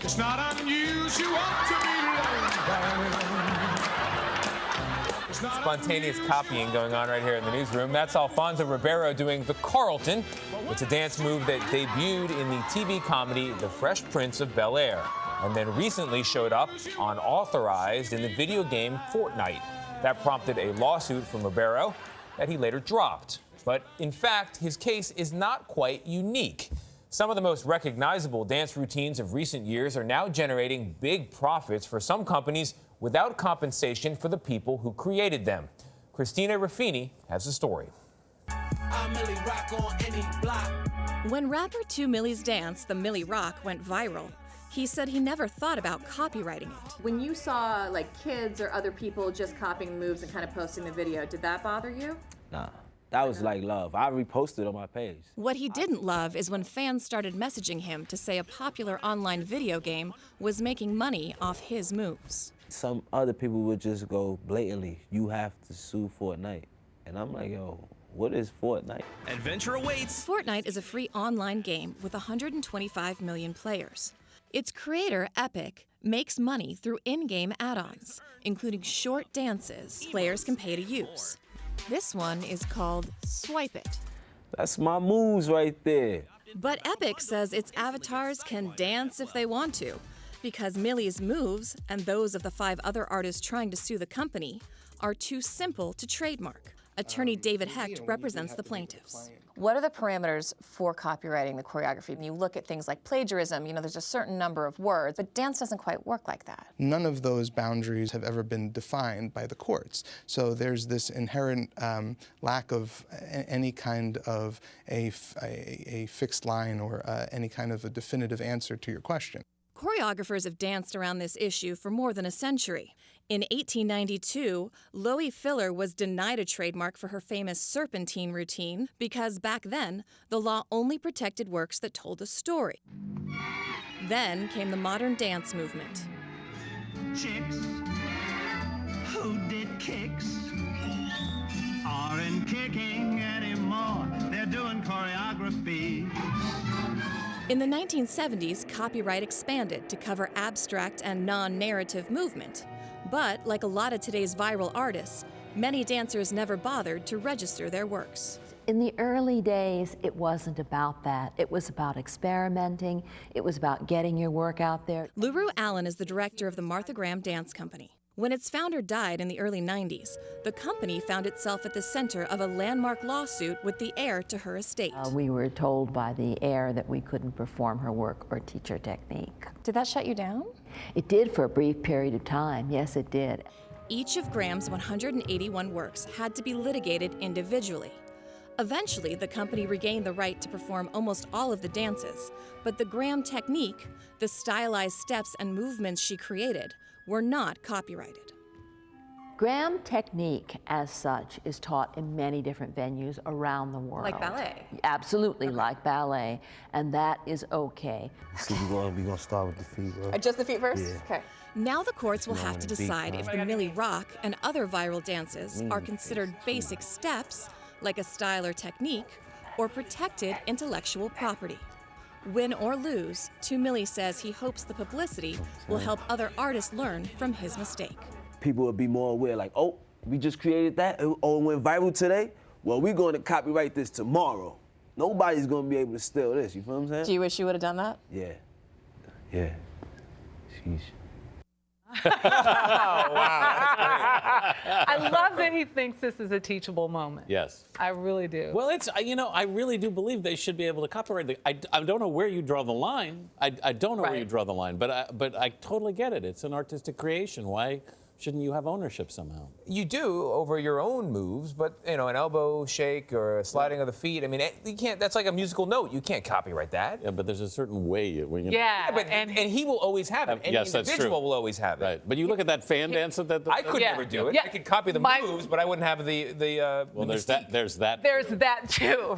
It's not unusual to be loved by anyone. It's not Spontaneous copying going on right here in the newsroom. That's Alfonso Ribeiro doing the Carlton. It's a dance move that debuted in the TV comedy The Fresh Prince of Bel-Air, and then recently showed up on Authorized in the video game Fortnite. That prompted a lawsuit from Ribeiro that he later dropped. But in fact, his case is not quite unique. Some of the most recognizable dance routines of recent years are now generating big profits for some companies without compensation for the people who created them. Christina Ruffini has the story. When rapper 2 Millie's dance, the Millie Rock, went viral, he said he never thought about copywriting it. When you saw like kids or other people just copying the moves and kind of posting the video, did that bother you? Nah, that was like love. I reposted on my page. What he didn't love is when fans started messaging him to say a popular online video game was making money off his moves. Some other people would just go blatantly, you have to sue Fortnite. And I'm like, yo, what is Fortnite? Adventure awaits. Fortnite is a free online game with 125 million players. Its creator, Epic, makes money through in-game add-ons, including short dances players can pay to use. This one is called Swipe It. That's my moves right there. But Epic says its avatars can dance if they want to, because Millie's moves, and those of the 5 other artists trying to sue the company, are too simple to trademark. Attorney David Hecht represents the plaintiffs. What are the parameters for copywriting the choreography? When you look at things like plagiarism, there's a certain number of words, but dance doesn't quite work like that. None of those boundaries have ever been defined by the courts. So there's this inherent lack of any kind of a fixed line or any kind of a definitive answer to your question. Choreographers have danced around this issue for more than a century. In 1892, Loie Filler was denied a trademark for her famous serpentine routine because back then, the law only protected works that told a story. Then came the modern dance movement. Chicks who did kicks aren't kicking anymore. They're doing choreography. In the 1970s, copyright expanded to cover abstract and non-narrative movement. But, like a lot of today's viral artists, many dancers never bothered to register their works. In the early days, it wasn't about that. It was about experimenting. It was about getting your work out there. LaRue Allen is the director of the Martha Graham Dance Company. When its founder died in the early 90s, the company found itself at the center of a landmark lawsuit with the heir to her estate. We were told by the heir that we couldn't perform her work or teach her technique. Did that shut you down? It did for a brief period of time. Yes, it did. Each of Graham's 181 works had to be litigated individually. Eventually, the company regained the right to perform almost all of the dances, but the Graham technique, the stylized steps and movements she created, were not copyrighted. Graham technique, as such, is taught in many different venues around the world. Like ballet? Absolutely, like ballet, and that is okay. So we're gonna start with the feet, bro. Just the feet first? Yeah. Okay. Now the courts will have to decide if the Millie Rock and other viral dances are considered basic steps, like a style or technique, or protected intellectual property. Win or lose, 2 Millie says he hopes the publicity will help other artists learn from his mistake. People would be more aware, like, oh, we just created that, oh, it went viral today? Well, we're going to copyright this tomorrow. Nobody's going to be able to steal this, you feel what I'm saying? Do you wish you would have done that? Yeah. Yeah. Sheesh. Oh, wow. I love that he thinks this is a teachable moment. Yes. I really do. Well, it's, I really do believe they should be able to copyright it. I don't know where you draw the line. I don't know where you draw the line, but I totally get it. It's an artistic creation. Why shouldn't you have ownership somehow? You do over your own moves, but an elbow shake or a sliding of the feet. I mean, you can't. That's like a musical note. You can't copyright that. Yeah, but there's a certain way. Yeah, but and he will always have it. Any yes, that's individual true. will always have it. Right, but you look at that fan dance that I could never do it. Yeah. I could copy the moves, but I wouldn't have the. Well, there's that. There's that too.